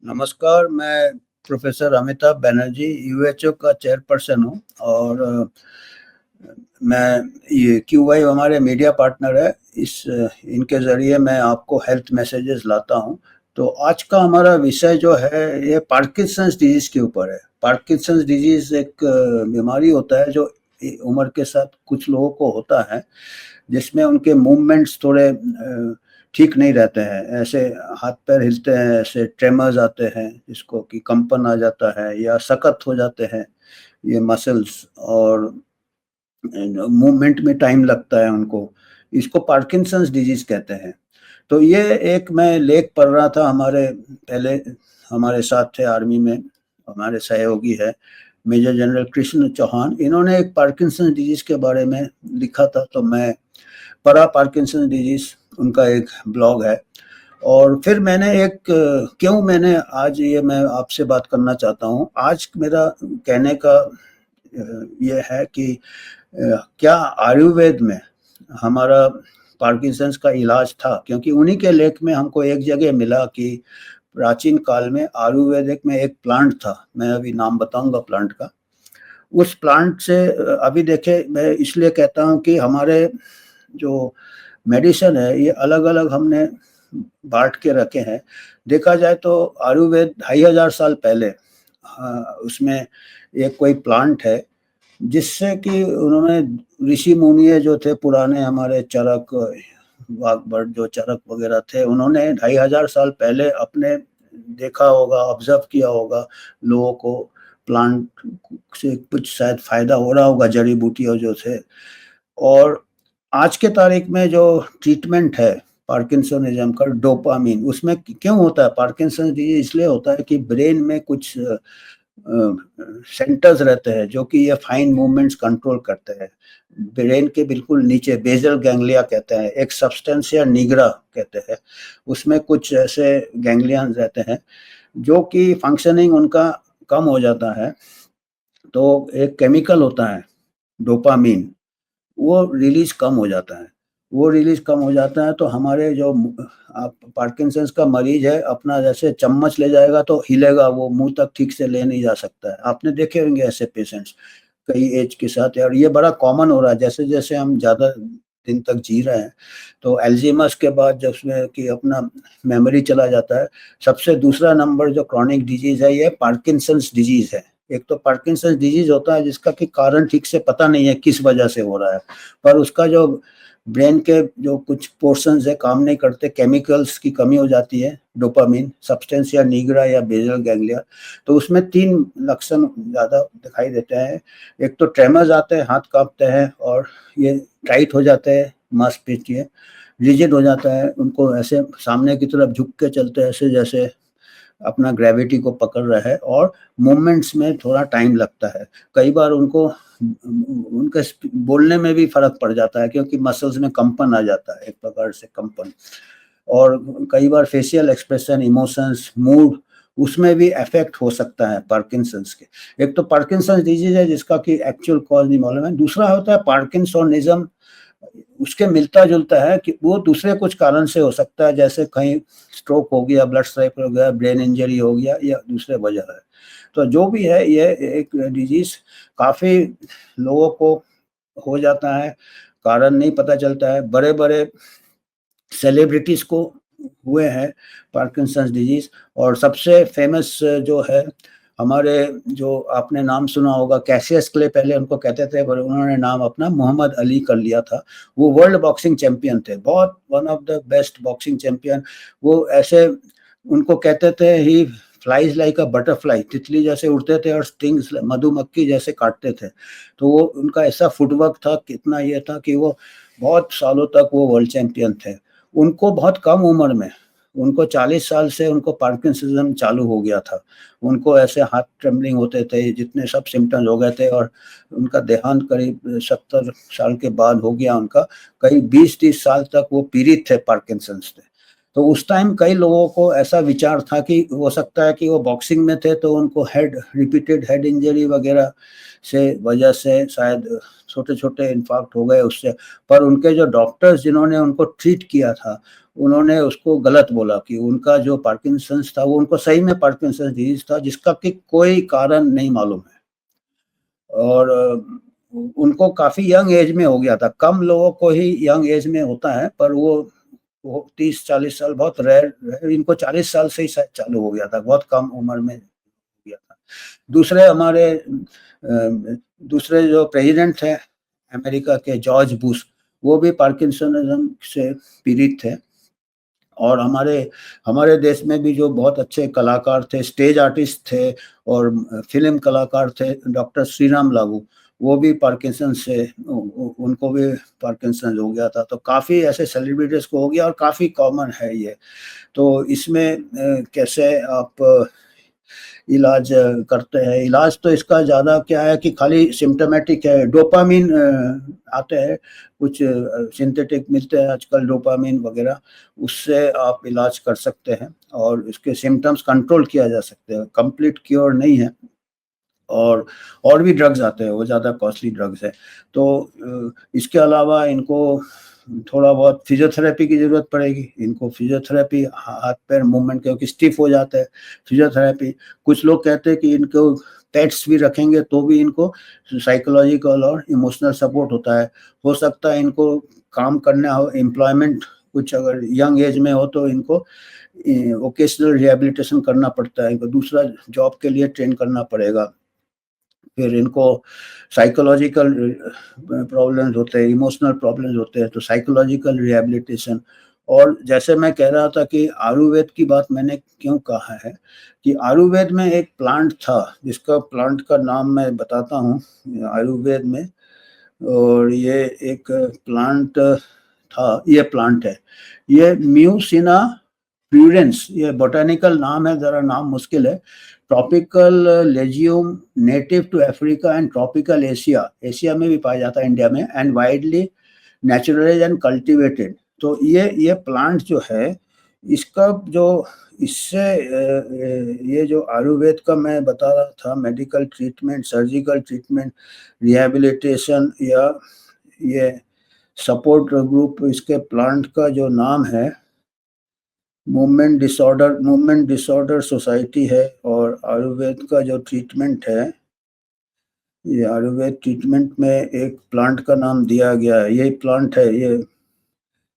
नमस्कार, मैं प्रोफ़ेसर अमिताभ बनर्जी यूएचओ का चेयरपर्सन हूँ और मैं ये क्यूवाई हमारे मीडिया पार्टनर है। इनके ज़रिए मैं आपको हेल्थ मैसेजेस लाता हूँ। तो आज का हमारा विषय जो है ये पार्किंसंस डिजीज़ के ऊपर है। पार्किंसंस डिजीज़ एक बीमारी होता है जो उम्र के साथ कुछ लोगों को होता है, जिसमें उनके मूवमेंट्स थोड़े ठीक नहीं रहते हैं। ऐसे हाथ-पैर हिलते हैं, ऐसे ट्रेमर्स आते हैं, जिसको कि कंपन आ जाता है या सख्त हो जाते हैं ये मसल्स और मूवमेंट में टाइम लगता है उनको। इसको पार्किंसंस डिजीज़ कहते हैं। तो ये एक मैं लेख पढ़ रहा था पहले हमारे साथ थे आर्मी में, हमारे सहयोगी है, मेजर जनरल कृष्ण चौहान। इन्होंने एक पार्किंसंस डिजीज़ के बारे में लिखा था, तो मैं पढ़ा पार्किंसंस डिजीज़, उनका एक ब्लॉग है। और फिर क्यों मैंने आज ये मैं आपसे बात करना चाहता हूँ। आज मेरा कहने का ये है कि क्या आयुर्वेद में हमारा पार्किंसंस का इलाज था? क्योंकि उन्हीं के लेख में हमको एक जगह मिला कि प्राचीन काल में आयुर्वेदिक में एक प्लांट था, मैं अभी नाम बताऊँगा प्लांट का। उस प्लांट से अभी देखिए, मैं इसलिए कहता हूँ कि हमारे जो मेडिसिन है ये अलग-अलग हमने बाँट के रखे हैं। देखा जाए तो आयुर्वेद 2500 साल पहले उसमें एक कोई प्लांट है, जिससे कि उन्होंने ऋषि मुनि जो थे पुराने, हमारे चरक, वाग्भट जो चरक वगैरह थे, उन्होंने 2500 साल पहले अपने देखा होगा, ऑब्ज़र्व किया होगा लोगों को, प्लांट से कुछ शायद फ़ायदा हो रहा होगा, जड़ी-बूटियाँ जो थे। और आज के तारीख में जो ट्रीटमेंट है पार्किंसनिज़्म का, डोपामाइन, उसमें क्यों होता है पार्किंसन डिजीज़? इसलिए होता है कि ब्रेन में कुछ सेंटर्स रहते हैं जो कि ये फाइन मूवमेंट्स कंट्रोल करते हैं। ब्रेन के बिल्कुल नीचे बेसल गैंग्लिया कहते हैं, एक सब्सटेंसिया निग्रा कहते हैं। उसमें कुछ ऐसे गैंग्लियंस रहते हैं जो कि फंक्शनिंग उनका कम हो जाता है। तो एक केमिकल होता है डोपामाइन, वो रिलीज़ कम हो जाता है। वो रिलीज़ कम हो जाता है तो हमारे जो आप पार्किंसंस का मरीज़ है, अपना जैसे चम्मच ले जाएगा तो हिलेगा, वो मुँह तक ठीक से ले नहीं जा सकता है। आपने देखे होंगे ऐसे पेशेंट्स कई एज के साथ, और ये बड़ा कॉमन हो रहा है। जैसे-जैसे हम ज़्यादा दिन तक जी रहे हैं, तो अल्ज़ीमर्स के बाद जब उसमें कि अपना मेमोरी चला जाता है, सबसे दूसरा नंबर जो क्रॉनिक डिज़ीज़ है, ये पार्किंसंस डिज़ीज़ है। एक तो पार्किंसंस डिज़ीज़ होता है जिसका कि कारण ठीक से पता नहीं है किस वजह से हो रहा है, पर उसका जो ब्रेन के जो कुछ पोर्शंस है काम नहीं करते, केमिकल्स की कमी हो जाती है, डोपामाइन, सब्सटेंसिया निग्रा या बेसल गैंग्लिया। तो उसमें 3 लक्षण ज़्यादा दिखाई देते हैं। एक तो ट्रेमर्स आते हैं, हाथ काँपते हैं और ये टाइट हो जाते हैं, मांसपेशियाँ रिजिड हो जाता है, उनको ऐसे सामने की तरफ झुक के चलते हैं, ऐसे जैसे अपना ग्रेविटी को पकड़ रहा है, और मूवमेंट्स में थोड़ा टाइम लगता है। कई बार उनको उनके बोलने में भी फ़र्क पड़ जाता है, क्योंकि मसल्स में कंपन आ जाता है, एक प्रकार से कंपन। और कई बार फेशियल एक्सप्रेशन, इमोशंस, मूड, उसमें भी अफ़ेक्ट हो सकता है पार्किंसंस के। एक तो पार्किंसंस डिज़ीज़ है जिसका कि एक्चुअल कॉज़ नहीं मालूम है। दूसरा होता है पार्किंसोनिज़्म, उसके मिलता-जुलता है कि वो दूसरे कुछ कारण से हो सकता है, जैसे कहीं स्ट्रोक हो गया, ब्लड सर्कुलर हो गया, ब्रेन इंजरी हो गया, या दूसरे वजह है। तो जो भी है, ये एक डिज़ीज़ काफ़ी लोगों को हो जाता है, कारण नहीं पता चलता है। बड़े-बड़े सेलिब्रिटीज़ को हुए हैं पार्किंसंस डिज़ीज़, और सबसे फ़ेमस जो है हमारे, जो आपने नाम सुना होगा, कैसियस क्ले पहले उनको कहते थे, पर उन्होंने नाम अपना मोहम्मद अली कर लिया था। वो वर्ल्ड बॉक्सिंग चैंपियन थे, बहुत one of the best boxing champion. वो ऐसे उनको कहते थे ही फ्लाइज़ लाइक अ बटरफ्लाई, तितली जैसे उड़ते थे और स्टिंग्स मधुमक्खी जैसे काटते थे। तो वो उनका ऐसा फुटवर्क था, कितना ये था कि वो बहुत सालों तक वो वर्ल्ड चैंपियन थे। उनको बहुत कम उम्र में, उनको 40 साल से उनको पार्किंसनिज़्म चालू हो गया था। उनको ऐसे हाथ ट्रेम्बलिंग होते थे, जितने सब सिम्पटम्स हो गए थे, और उनका देहांत करीब 70 साल के बाद हो गया उनका। करीब 20-30 साल तक वो पीड़ित थे पार्किंसंस से। तो उस टाइम कई लोगों को ऐसा विचार था कि हो सकता है कि वो बॉक्सिंग में थे, तो उनको रिपीटेड हेड इंजरी वगैरह से वजह से शायद छोटे-छोटे इन्फार्क्ट हो गए उससे। पर उनके जो डॉक्टर्स जिन्होंने उनको ट्रीट किया था, उन्होंने उसको गलत बोला कि उनका जो पार्किंसंस था वो उनको सही में पार्किंसंस डिजीज था जिसका कि कोई कारण नहीं मालूम है। और उनको काफ़ी यंग एज में हो गया था। कम लोगों को ही यंग एज में होता है, पर वो 30-40 साल बहुत रेयर, इनको 40 साल से ही शायद चालू हो गया था, बहुत कम उम्र में हो गया था। दूसरे हमारे दूसरे जो प्रेसिडेंट थे अमेरिका के, जॉर्ज बुश, वो भी पार्किंसनिज्म से पीड़ित थे। और हमारे देश में भी जो बहुत अच्छे कलाकार थे, स्टेज आर्टिस्ट थे और फिल्म कलाकार थे, डॉक्टर श्रीराम लागू, वो भी पार्किंसन से उनको भी पार्किंसन हो गया था। तो काफ़ी ऐसे सेलिब्रिटीज़ को हो गया और काफ़ी कॉमन है ये। तो इसमें कैसे आप इलाज करते हैं? इलाज तो इसका ज़्यादा क्या है कि खाली सिम्प्टोमेटिक है। डोपामिन आते हैं, कुछ सिंथेटिक मिलते हैं आजकल डोपामिन वगैरह, उससे आप इलाज कर सकते हैं और इसके सिम्पटम्स कंट्रोल किया जा सकते हैं। कंप्लीट क्योर नहीं है। और भी ड्रग्स आते हैं, वो ज़्यादा कॉस्टली ड्रग्स है। तो इसके अलावा इनको थोड़ा बहुत फिजियोथेरेपी की ज़रूरत पड़ेगी। इनको फिजियोथेरेपी, हाथ पैर मूवमेंट, क्योंकि स्टिफ हो जाते हैं, फिजियोथेरेपी। कुछ लोग कहते हैं कि इनको पेट्स भी रखेंगे तो भी इनको साइकोलॉजिकल और इमोशनल सपोर्ट होता है। हो सकता है इनको काम करना हो, एम्प्लॉयमेंट कुछ अगर यंग एज में हो तो इनको वोकेशनल रिहैबिलिटेशन करना पड़ता है, इनको दूसरा जॉब के लिए ट्रेन करना पड़ेगा। फिर इनको साइकोलॉजिकल प्रॉब्लम्स होते हैं, इमोशनल प्रॉब्लम्स होते हैं, तो साइकोलॉजिकल रिहैबिलिटेशन। और जैसे मैं कह रहा था कि आयुर्वेद की बात मैंने क्यों कहा है कि आयुर्वेद में एक प्लांट था, जिसका प्लांट का नाम मैं बताता हूँ आयुर्वेद में। और ये एक प्लांट था, ये प्लांट है, ये म्यूसिना प्यूरेंस, ये बोटानिकल नाम है, ज़रा नाम मुश्किल है। Tropical legume, native to Africa and tropical Asia, Asia में भी पाया जाता है, इंडिया में, and widely naturalize and cultivated. तो ये प्लांट जो है, इसका जो इससे ये जो आयुर्वेद का मैं बता रहा था, medical treatment, surgical treatment, rehabilitation या ये सपोर्ट ग्रुप, इसके प्लांट का जो नाम है मूवमेंट डिसऑर्डर सोसाइटी है। और आयुर्वेद का जो ट्रीटमेंट है, ये आयुर्वेद ट्रीटमेंट में एक प्लांट का नाम दिया गया है, ये प्लांट है, ये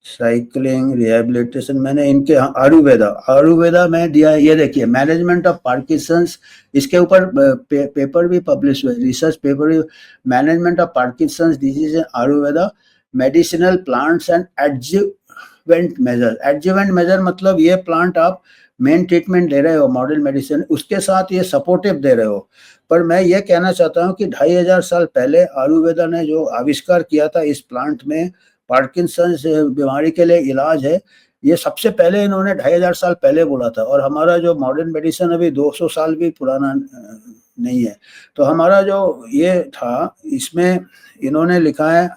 साइक्लिंग रिहैबिलिटेशन, मैंने इनके आयुर्वेदा में दिया है। ये देखिए, मैनेजमेंट ऑफ पार्किंसंस, इसके ऊपर पेपर भी पब्लिश हुए, रिसर्च पेपर भी, management of Parkinson's disease in Ayurveda, medicinal plants and adjuvant measure. Adjuvant measure मतलब ये प्लांट आप मेन ट्रीटमेंट दे रहे हो मॉडर्न मेडिसिन, उसके साथ ये सपोर्टिव दे रहे हो। पर मैं ये कहना चाहता हूँ कि 2500 साल पहले आयुर्वेदा ने जो आविष्कार किया था इस प्लांट में, पार्किंसंस बीमारी के लिए इलाज है, ये सबसे पहले इन्होंने 2500 साल पहले बोला था। और हमारा जो मॉडर्न मेडिसिन अभी 200 साल भी पुराना नहीं है। तो हमारा जो ये था, इसमें इन्होंने लिखा है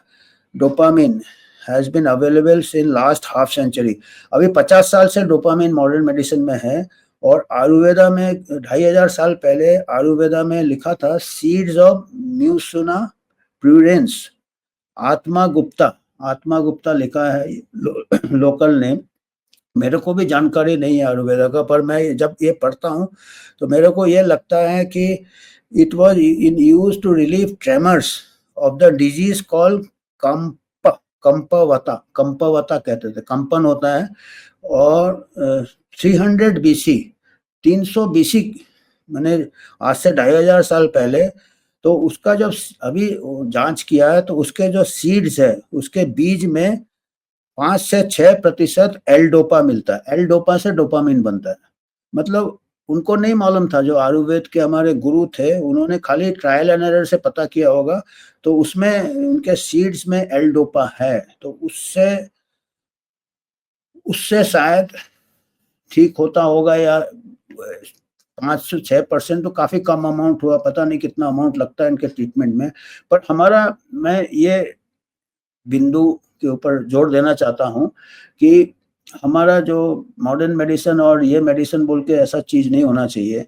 dopamine has been available in last half century. अभी 50 साल से डोपामिन मॉडर्न मेडिसिन में है। और आयुर्वेदा में 2500 साल पहले आयुर्वेदा में लिखा था सीड्स ऑफ म्यूसिना प्रूडेंस, आत्मा गुप्ता लिखा है लोकल नेम। मेरे को भी जानकारी नहीं है आयुर्वेदा का, पर मैं जब ये पढ़ता हूँ तो मेरे को ये लगता है कि it was in use to relieve tremors of the disease called कंपवता कहते थे, कंपन होता है। और 300 बीसी, 300 बीसी, मैंने आज से 2500 साल पहले, तो उसका जब अभी जांच किया है तो उसके जो सीड्स है, उसके बीज में 5 से 6% एल डोपा मिलता है। एल डोपा से डोपामिन बनता है। मतलब उनको नहीं मालूम था, जो आयुर्वेद के हमारे गुरु थे, उन्होंने खाली ट्रायल एंड एरर से पता किया होगा। तो उसमें उनके सीड्स में एल डोपा है, तो उससे शायद ठीक होता होगा, या 5 से 6% तो काफ़ी कम अमाउंट हुआ, पता नहीं कितना अमाउंट लगता है इनके ट्रीटमेंट में। पर मैं ये बिंदु के ऊपर जोर देना चाहता हूँ कि हमारा जो मॉडर्न मेडिसिन और ये मेडिसिन बोल के ऐसा चीज़ नहीं होना चाहिए।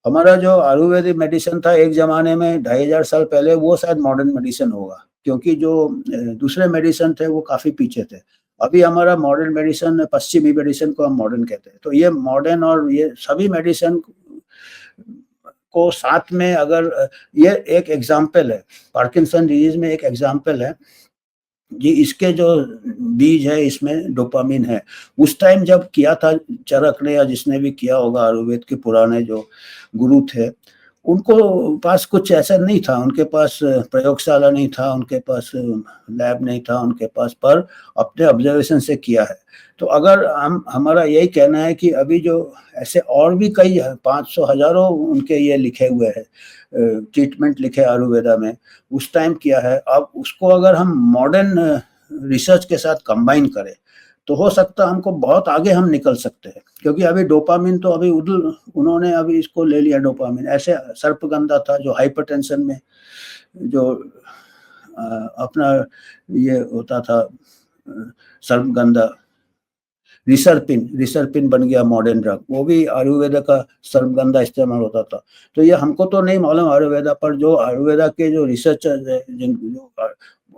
हमारा जो आयुर्वेदिक मेडिसिन था एक ज़माने में 2500 साल पहले, वो शायद मॉडर्न मेडिसिन होगा, क्योंकि जो दूसरे मेडिसिन थे वो काफ़ी पीछे थे। अभी हमारा मॉडर्न मेडिसिन, पश्चिमी मेडिसिन को हम मॉडर्न कहते हैं। तो ये मॉडर्न और ये सभी मेडिसिन को साथ में अगर ये एक एग्जाम्पल है, पार्किंसन डिजीज में एक एग्जाम्पल है जी। इसके जो बीज है इसमें डोपामिन है। उस टाइम जब किया था चरक ने, या जिसने भी किया होगा, आयुर्वेद के पुराने जो गुरु थे, उनको पास कुछ ऐसा नहीं था, उनके पास प्रयोगशाला नहीं था, उनके पास लैब नहीं था उनके पास, पर अपने ऑब्जर्वेशन से किया है। तो अगर हम, हमारा यही कहना है कि अभी जो ऐसे और भी कई 500 हजारों उनके ये लिखे हुए हैं, ट्रीटमेंट लिखे आयुर्वेदा में, उस टाइम किया है। अब उसको अगर हम मॉडर्न रिसर्च के साथ कंबाइन करें तो हो सकता है हमको बहुत आगे हम निकल सकते हैं, क्योंकि अभी डोपामिन तो अभी उन्होंने अभी इसको ले लिया डोपामिन। ऐसे सर्पगंधा था जो हाइपरटेंशन में जो अपना ये होता था, सर्पगंधा, रिसर्पिन बन गया मॉडर्न ड्रग, वो भी आयुर्वेदा का सर्पगंधा इस्तेमाल होता था। तो ये हमको तो नहीं मालूम आयुर्वेदा, पर जो आयुर्वेदा के जो रिसर्चर है,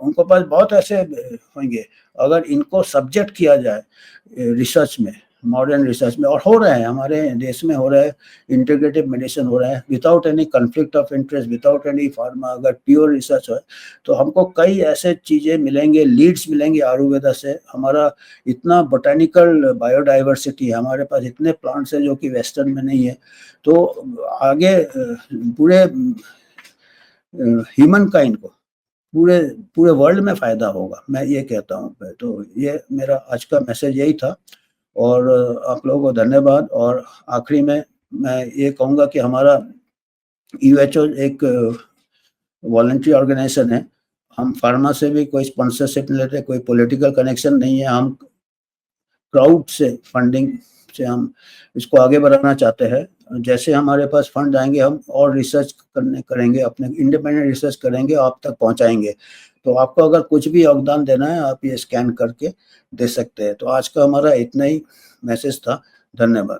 उनको पास बहुत ऐसे होंगे, अगर इनको सब्जेक्ट किया जाए रिसर्च में, मॉडर्न रिसर्च में, और हो रहे हैं हमारे देश में, हो रहा है, इंटीग्रेटिव मेडिसिन हो रहा है without any conflict of interest, without any pharma, अगर प्योर रिसर्च है तो हमको कई ऐसे चीज़ें मिलेंगे, लीड्स मिलेंगे आयुर्वेदा से। हमारा इतना बोटेनिकल बायोडाइवर्सिटी है, हमारे पास इतने प्लांट्स हैं जो कि वेस्टर्न में नहीं है। तो आगे पूरे ह्यूमन काइंड को, पूरे पूरे वर्ल्ड में फ़ायदा होगा, मैं ये कहता हूँ। तो ये मेरा आज का मैसेज यही था, और आप लोगों को धन्यवाद। और आखिरी में मैं ये कहूँगा कि हमारा यूएचओ एक वॉलंटरी ऑर्गेनाइजेशन है, हम फार्मा से भी कोई स्पॉन्सरशिप नहीं लेते, कोई पॉलिटिकल कनेक्शन नहीं है, हम क्राउड से फंडिंग से हम इसको आगे बढ़ाना चाहते हैं। जैसे हमारे पास फंड आएंगे हम और रिसर्च करेंगे, अपने इंडिपेंडेंट रिसर्च करेंगे, आप तक पहुंचाएंगे। तो आपको अगर कुछ भी योगदान देना है आप ये स्कैन करके दे सकते हैं। तो आज का हमारा इतना ही मैसेज था। धन्यवाद।